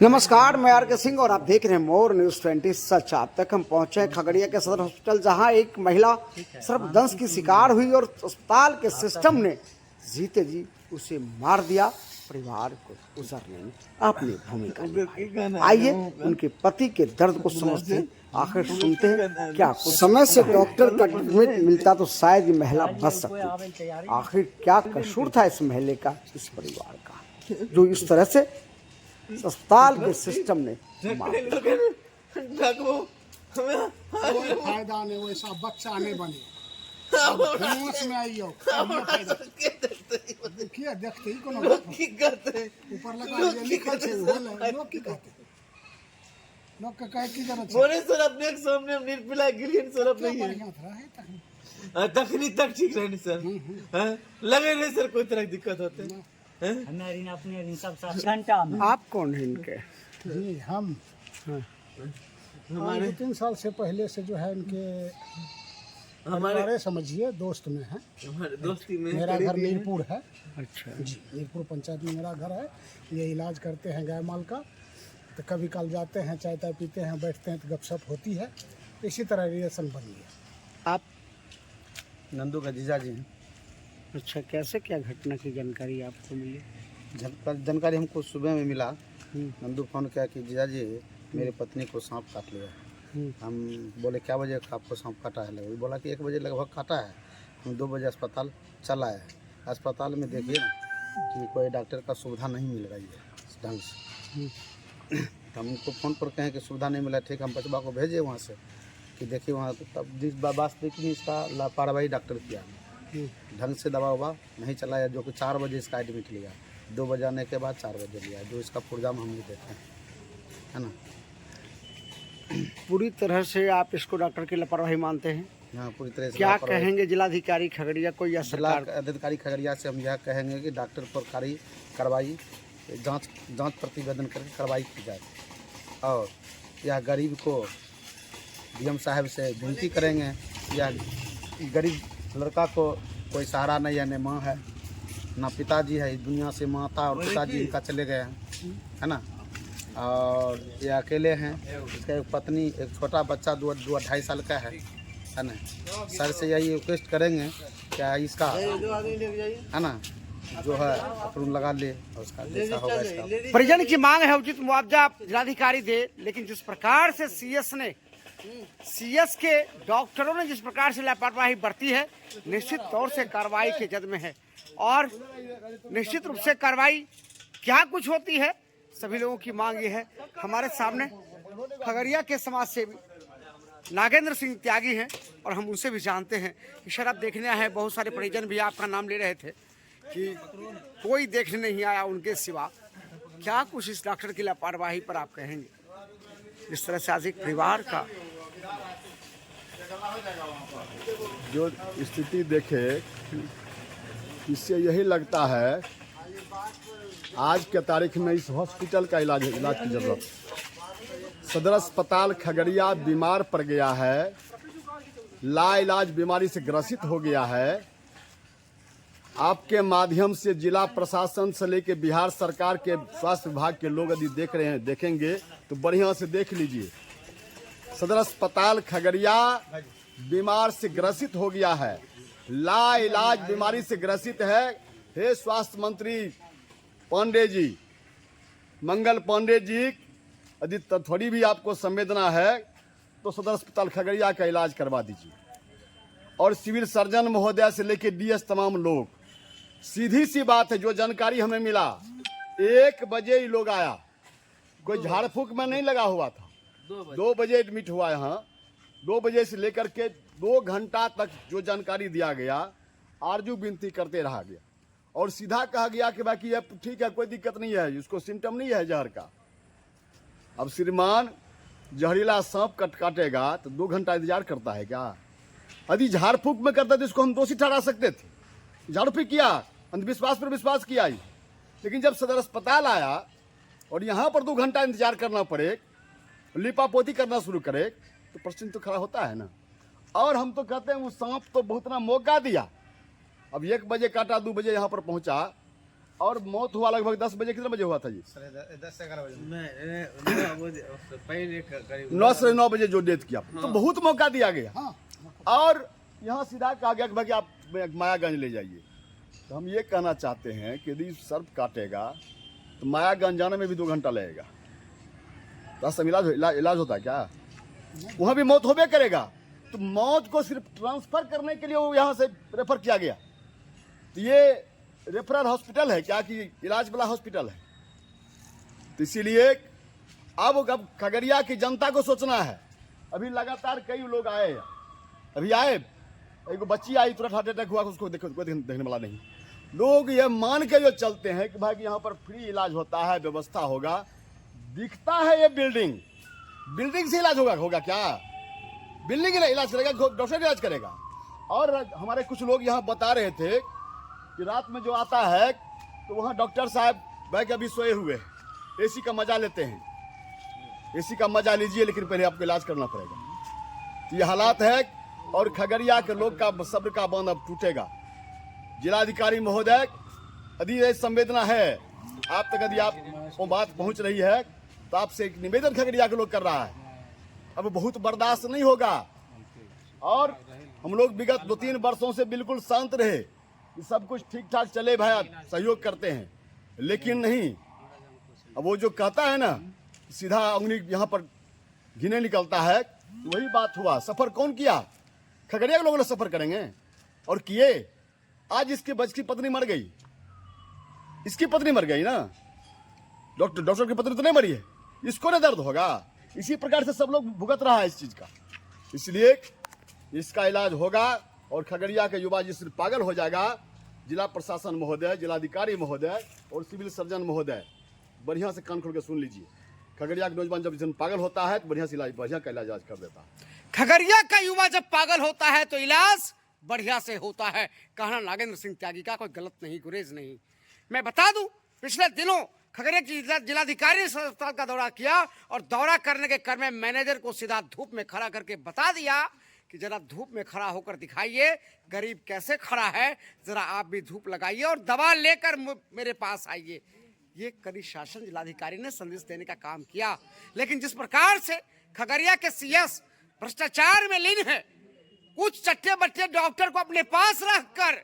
नमस्कार, मैं आर के सिंह और आप देख रहे हैं मोर न्यूज 20 सच। आप तक हम पहुंचे खगड़िया के सदर हॉस्पिटल, जहां एक महिला सर्पदंश की शिकार हुई और अस्पताल के सिस्टम ने जीते जी उसे मार दिया। परिवार को गुजरने में अपनी भूमिका निभाई। आइए उनके पति के दर्द को समझते हैं, आखिर सुनते हैं क्या कुछ समय से डॉक्टर का ट्रीटमेंट मिलता तो शायद ये महिला बच सकती। आखिर क्या कसूर था इस महिला का, इस परिवार का, जो इस तरह से अस्पताल के सिस्टम ने कोई फायदा नहीं, वैसा बच्चा नहीं बने। होश में आइयो, देखिए देखते ही कोनो ऊपर लगा ये लिखल छै होला, लोग की कहते, लोग का कहे की जरूरत छै। बोले सर अपने के सामने हम निर्पिला गिलियन सर अपने ही बढ़िया था है तक तखनी तक ठीक रहनी सर। हैं लगे नहीं सर कोई तरह की दिक्कत होते हैं। हमारी अपने सब 7 घंटा में। आप कौन है इनके? जी हम हमारे 2-3 साल से पहले से जो है इनके हमारे समझिए दोस्त में है। हमारे दोस्ती में मेरा घर नीरपुर है। अच्छा जी, नीरपुर पंचायत में मेरा घर है। ये इलाज करते हैं गाय माल का। तो कभी कल जाते हैं, चाय ताय पीते हैं, बैठते हैं तो गपशप होती है। इसी तरह रिलेशन बन गया। आप नंदू का जीजा जी हैं। अच्छा, कैसे क्या घटना की जानकारी आपको मिली? जानकारी हमको सुबह में मिला। नंदू फोन किया कि जीजा जी मेरी पत्नी को सांप काट लिया। हम बोले क्या बजे आपको सांप काटा है? वो बोला कि 1 बजे लगभग काटा है। हम 2 बजे अस्पताल चला है। अस्पताल में देखिए ना कि कोई डॉक्टर का सुविधा नहीं मिल रही है ढंग से। हम उनको फ़ोन पर कहें कि सुविधा नहीं मिला, ठीक हम बचवा को भेजे वहाँ से कि देखिए वहाँ तो तब वास्तविक में इसका लापरवाही डॉक्टर किया, ढंग से दवा ववा नहीं चलाया, जो कि 4 बजे इसका एडमिट लिया। 2 बजे आने के बाद 4 बजे लिया, जो इसका पुर्जाम हम नहीं देते हैं, है ना। पूरी तरह से आप इसको डॉक्टर की लापरवाही मानते हैं? हाँ, पूरी तरह से क्या लापरवाही। कहेंगे जिलाधिकारी खगड़िया को या जिला सरकार? अधिकारी खगड़िया से हम यह कहेंगे कि डॉक्टर पर कार्रवाई जांच प्रतिवेदन करके कार्रवाई की जाए और यह गरीब को डीएम साहब से विनती करेंगे, या गरीब लड़का को कोई सहारा नहीं है, न माँ है ना पिताजी है, इस दुनिया से माता और पिताजी इनका चले गए हैं, है ना। और ये अकेले हैं, इसका एक पत्नी, एक छोटा बच्चा 2-2.5 साल का है ना। सर से यही रिक्वेस्ट करेंगे क्या इसका, है ना, जो है अप्रूव लगा ले और उसका जैसा होगा इसका। परिजन की मांग है उचित मुआवजा जिलाधिकारी दे, लेकिन जिस प्रकार से सीएस के डॉक्टरों ने जिस प्रकार से लापरवाही बरती है, निश्चित तौर से कार्रवाई के जद में है। और निश्चित रूप से कार्रवाई क्या कुछ होती है, सभी लोगों की मांग ये है। हमारे सामने खगड़िया के समाज सेवी नागेंद्र सिंह त्यागी हैं और हम उनसे भी जानते हैं कि सर आप देखने आए हैं। बहुत सारे परिजन भी आपका नाम ले रहे थे कि कोई देखने नहीं आया उनके सिवा। क्या कुछ इस डॉक्टर की लापरवाही पर आप कहेंगे, जिस तरह से आज एक परिवार का जो स्थिति देखे, इससे यही लगता है आज के तारीख में इस हॉस्पिटल का इलाज की जरूरत। सदर अस्पताल खगड़िया बीमार पड़ गया है, लाइलाज बीमारी से ग्रसित हो गया है। आपके माध्यम से जिला प्रशासन से लेकर बिहार सरकार के स्वास्थ्य विभाग के लोग यदि देख रहे हैं, देखेंगे तो बढ़िया से देख लीजिए। सदर अस्पताल खगड़िया बीमार से ग्रसित हो गया है, लाइलाज बीमारी से ग्रसित है। हे स्वास्थ्य मंत्री पांडे जी, मंगल पांडे जी, यदि थोड़ी भी आपको संवेदना है तो सदर अस्पताल खगड़िया का इलाज करवा दीजिए। और सिविल सर्जन महोदय से लेकर डीएस तमाम लोग, सीधी सी बात है, जो जानकारी हमें मिला 1 बजे ही लोग आया, कोई झाड़ फूक में नहीं लगा हुआ था। 2 बजे एडमिट हुआ यहाँ। 2 बजे से लेकर के 2 घंटा तक जो जानकारी दिया गया, आरजू विनती करते रहा गया और सीधा कहा गया कि बाकी अब ठीक है, कोई दिक्कत नहीं है, उसको सिम्टम नहीं है जहर का। अब श्रीमान जहरीला सांप काटेगा तो 2 घंटा इंतजार करता है क्या? यदि झाड़ फूक में करता तो इसको हम दोषी ठहरा सकते थे। झाड़ फूक किया, अंधविश्वास पर विश्वास किया ही। लेकिन जब सदर अस्पताल आया और यहाँ पर 2 घंटा इंतजार करना पड़े, लिपापोती करना शुरू करे, तो प्रश्न तो खड़ा होता है ना। और हम तो कहते हैं वो सांप तो बहुत ना मौका दिया। अब 1 बजे काटा, 2 बजे यहाँ पर पहुँचा, और मौत हुआ लगभग 10 बजे, कितने बजे हुआ था जी? 10 से 11 बजे। 9 से 9 बजे जो डेथ किया, तो बहुत मौका दिया गया। और यहाँ सीधा कहा गया कि भाई आप मायागंज ले जाइए। तो हम ये कहना चाहते हैं कि यदि सर्प काटेगा तो मायागंज जाने में भी 2 घंटा लगेगा। रास्ता में इलाज होता है क्या? वहाँ भी मौत होबे करेगा। तो मौत को सिर्फ ट्रांसफर करने के लिए वो यहाँ से रेफर किया गया। तो ये रेफरल हॉस्पिटल है क्या कि इलाज वाला हॉस्पिटल है? तो इसीलिए अब खगड़िया की जनता को सोचना है। अभी लगातार कई लोग आए, अभी आए, एक बच्ची आई तुरंत हार्ट अटैक हुआ, उसको देखने वाला नहीं। लोग ये मान के जो चलते हैं कि भाई कि यहाँ पर फ्री इलाज होता है, व्यवस्था होगा। दिखता है ये बिल्डिंग से इलाज होगा क्या? बिल्डिंग इलाज करेगा, डॉक्टर इलाज करेगा। और हमारे कुछ लोग यहाँ बता रहे थे कि रात में जो आता है तो वहाँ डॉक्टर साहब बैठ अभी सोए हुए एसी का मजा लेते हैं। एसी का मजा लीजिए, लेकिन पहले आपको इलाज करना पड़ेगा। तो ये हालात है और खगड़िया के लोग का सब्र का बांध अब टूटेगा। जिलाधिकारी महोदय, यदि ये संवेदना है आप तक, यदि आप वो बात पहुंच रही है तो आपसे एक निवेदन खगड़िया के लोग कर रहा है। अब बहुत बर्दाश्त नहीं होगा। और हम लोग विगत 2-3 वर्षों से बिल्कुल शांत रहे कि सब कुछ ठीक ठाक चले, भाई सहयोग करते हैं, लेकिन नहीं। अब वो जो कहता है ना सीधा उंगली यहाँ पर घिने निकलता है, तो वही बात हुआ। सफर कौन किया? खगड़िया के लोगों ने सफर करेंगे और किए। आज इसके बच्चे की पत्नी मर गई, इसकी पत्नी मर गई ना, डॉक्टर की पत्नी तो नहीं मरी है, इसको ना दर्द होगा। इसी प्रकार से सब लोग भुगत रहा है इस चीज का। इसलिए इसका इलाज होगा और खगड़िया के युवा जिस पागल हो जाएगा, जिला प्रशासन महोदय, जिलाधिकारी महोदय और सिविल सर्जन महोदय बढ़िया से कान खोल के सुन लीजिए। खगड़िया का नौजवान जब पागल होता है तो बढ़िया का इलाज कर देता है। खगड़िया का युवा जब पागल होता है तो इलाज बढ़िया से होता है। कहना नागेंद्र सिंह त्यागी का कोई गलत नहीं, गुरेज नहीं। मैं बता दूं, पिछले दिनों खगड़िया की जिलाधिकारी ने अस्पताल का दौरा किया और दौरा करने के क्रम में मैनेजर को सीधा धूप में खड़ा करके बता दिया कि जरा धूप में खड़ा होकर दिखाइए गरीब कैसे खड़ा है, जरा आप भी धूप लगाइए और दवा लेकर मेरे पास आइए। ये कड़ी शासन जिलाधिकारी ने संदेश देने का काम किया। लेकिन जिस प्रकार से खगड़िया के सीएस भ्रष्टाचार में लीन है, कुछ चट्टे बट्टे डॉक्टर को अपने पास रखकर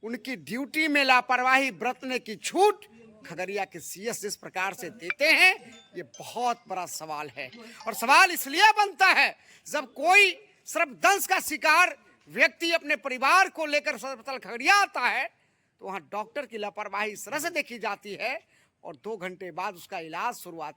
उनकी ड्यूटी में लापरवाही बरतने की छूट खगड़िया के सीएस जिस प्रकार से देते हैं, ये बहुत बड़ा सवाल है। और सवाल इसलिए बनता है जब कोई सर्पदंश का शिकार व्यक्ति अपने परिवार को लेकर अस्पताल खगड़िया आता है तो वहां डॉक्टर की लापरवाही इस तरह से देखी जाती है और 2 घंटे बाद उसका इलाज शुरुआत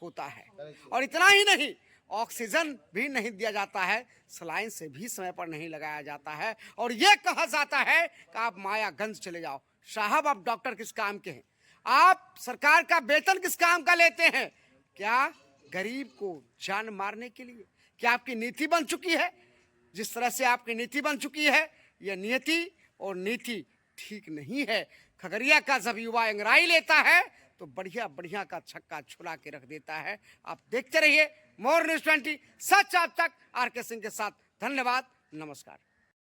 होता है। और इतना ही नहीं, ऑक्सीजन भी नहीं दिया जाता है, सलाइन से भी समय पर नहीं लगाया जाता है और यह कहा जाता है कि आप मायागंज चले जाओ। साहब, आप डॉक्टर किस काम के हैं? आप सरकार का वेतन किस काम का लेते हैं? क्या गरीब को जान मारने के लिए? क्या आपकी नीति बन चुकी है? जिस तरह से आपकी नीति बन चुकी है, यह नियति और नीति ठीक नहीं है। खगड़िया का जब युवा अंगड़ाई लेता है तो बढ़िया का छक्का छुड़ा के रख देता है। आप देखते रहिए मोर न्यूज 20, सच आप तक। आर.के. सिंह के साथ धन्यवाद, नमस्कार।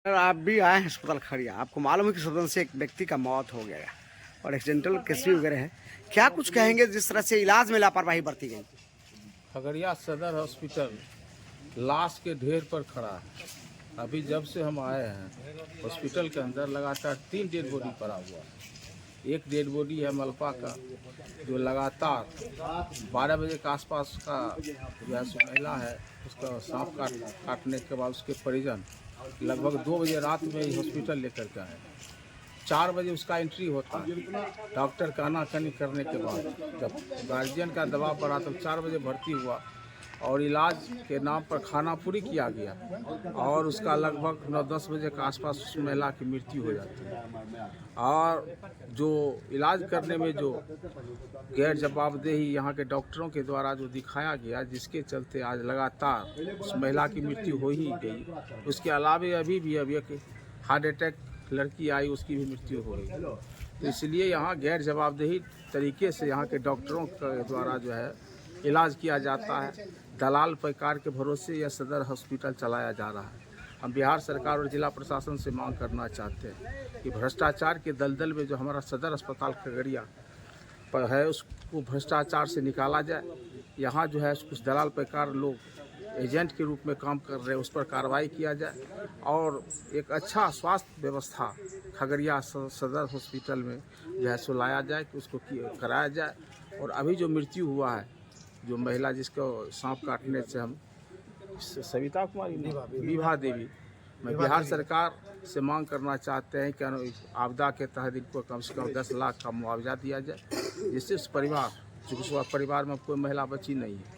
आप भी आए हैं अस्पताल खगड़िया, आपको मालूम है कि सदन से एक व्यक्ति का मौत हो गया और एक्सीडेंटल केस भी वगैरह है, क्या कुछ कहेंगे जिस तरह से इलाज में लापरवाही बरती गई? खगड़िया सदर हॉस्पिटल लाश के ढेर पर खड़ा है। अभी जब से हम आए हैं हॉस्पिटल के अंदर लगातार 3 डेड बॉडी पड़ा हुआ है। एक डेड बॉडी है मलपा का, जो लगातार 12 बजे के आसपास का जो है महिला है, उसका सांप काटने के बाद उसके परिजन लगभग 2 बजे रात में ही हॉस्पिटल लेकर के आए। 4 बजे उसका एंट्री होता है। डॉक्टर का आनाकानी करने के बाद जब गार्जियन का दबाव पड़ा तब 4 बजे भर्ती हुआ और इलाज के नाम पर खाना पूरी किया गया और उसका लगभग 9-10 बजे के आसपास उस महिला की मृत्यु हो जाती है। और जो इलाज करने में जो गैर जवाबदेही यहाँ के डॉक्टरों के द्वारा जो दिखाया गया, जिसके चलते आज लगातार उस महिला की मृत्यु हो ही गई। उसके अलावा अभी एक हार्ट अटैक लड़की आई, उसकी भी मृत्यु हो गई। तो इसलिए यहाँ गैर जवाबदेही तरीके से यहाँ के डॉक्टरों के द्वारा जो है इलाज किया जाता है। दलाल पैकार के भरोसे यह सदर हॉस्पिटल चलाया जा रहा है। हम बिहार सरकार और जिला प्रशासन से मांग करना चाहते हैं कि भ्रष्टाचार के दलदल में जो हमारा सदर अस्पताल खगड़िया पर है उसको भ्रष्टाचार से निकाला जाए। यहाँ जो है कुछ दलाल पैकार लोग एजेंट के रूप में काम कर रहे हैं, उस पर कार्रवाई किया जाए और एक अच्छा स्वास्थ्य व्यवस्था खगड़िया सदर हॉस्पिटल में जो है सो लाया जाए कि उसको कराया जाए। और अभी जो मृत्यु हुआ है, जो महिला जिसको सांप काटने से हम सविता कुमारी विभा देवी, मैं बिहार सरकार से मांग करना चाहते हैं कि आपदा के तहत इनको कम से कम 10 लाख का मुआवजा दिया जाए, जिससे उस परिवार, चूँकि उस परिवार में कोई महिला बची नहीं है,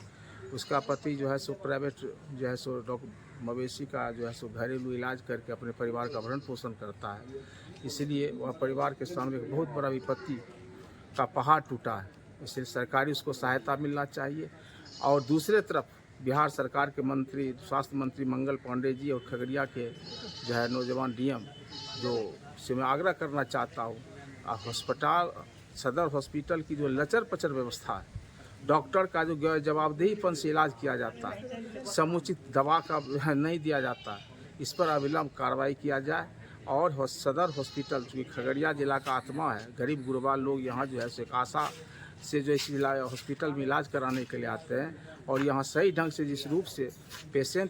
उसका पति जो है सो प्राइवेट जो है सो मवेशी का जो है सो घरेलू इलाज करके अपने परिवार का भरण पोषण करता है। इसलिए वह परिवार के सामने एक बहुत बड़ा विपत्ति का पहाड़ टूटा है, इसलिए सरकारी उसको सहायता मिलना चाहिए। और दूसरे तरफ बिहार सरकार के मंत्री, स्वास्थ्य मंत्री मंगल पांडे जी और खगड़िया के जो है नौजवान डीएम जो से मैं आग्रह करना चाहता हूँ, अस्पताल सदर हॉस्पिटल की जो लचर पचर व्यवस्था है, डॉक्टर का जो जवाबदेहीपन से इलाज किया जाता है, समुचित दवा का नहीं दिया जाता है, इस पर अविलंब कार्रवाई किया जाए। और सदर हॉस्पिटल चूँकि खगड़िया जिला का आत्मा है, गरीब गुरबा लोग यहाँ जो है सो एक आशा से जो इस हॉस्पिटल में इलाज कराने के लिए आते हैं और यहाँ सही ढंग से जिस रूप से पेशेंट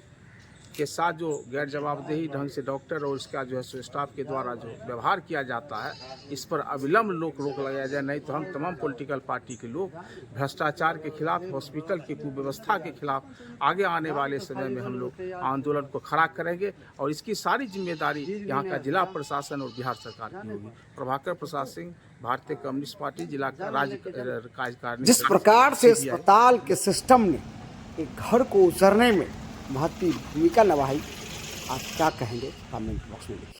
के साथ जो गैर जवाबदेही ढंग से डॉक्टर और उसका जो है सो स्टाफ के द्वारा जो व्यवहार किया जाता है, इस पर अविलंब रोक लगाया जाए। नहीं तो हम तमाम पॉलिटिकल पार्टी के लोग भ्रष्टाचार के खिलाफ, हॉस्पिटल की कुव्यवस्था के खिलाफ आगे आने वाले समय में हम लोग आंदोलन को खड़ा करेंगे और इसकी सारी जिम्मेदारी यहाँ का जिला प्रशासन और बिहार सरकार की होगी। प्रभाकर प्रसाद सिंह, भारतीय कम्युनिस्ट पार्टी जिला राज्य कार्यकारिणी। जिस प्रकार से अस्पताल के सिस्टम ने एक घर को उजरने में महत्वपूर्ण भूमिका निभाई, आप क्या कहेंगे कमेंट बॉक्स में लिखिए।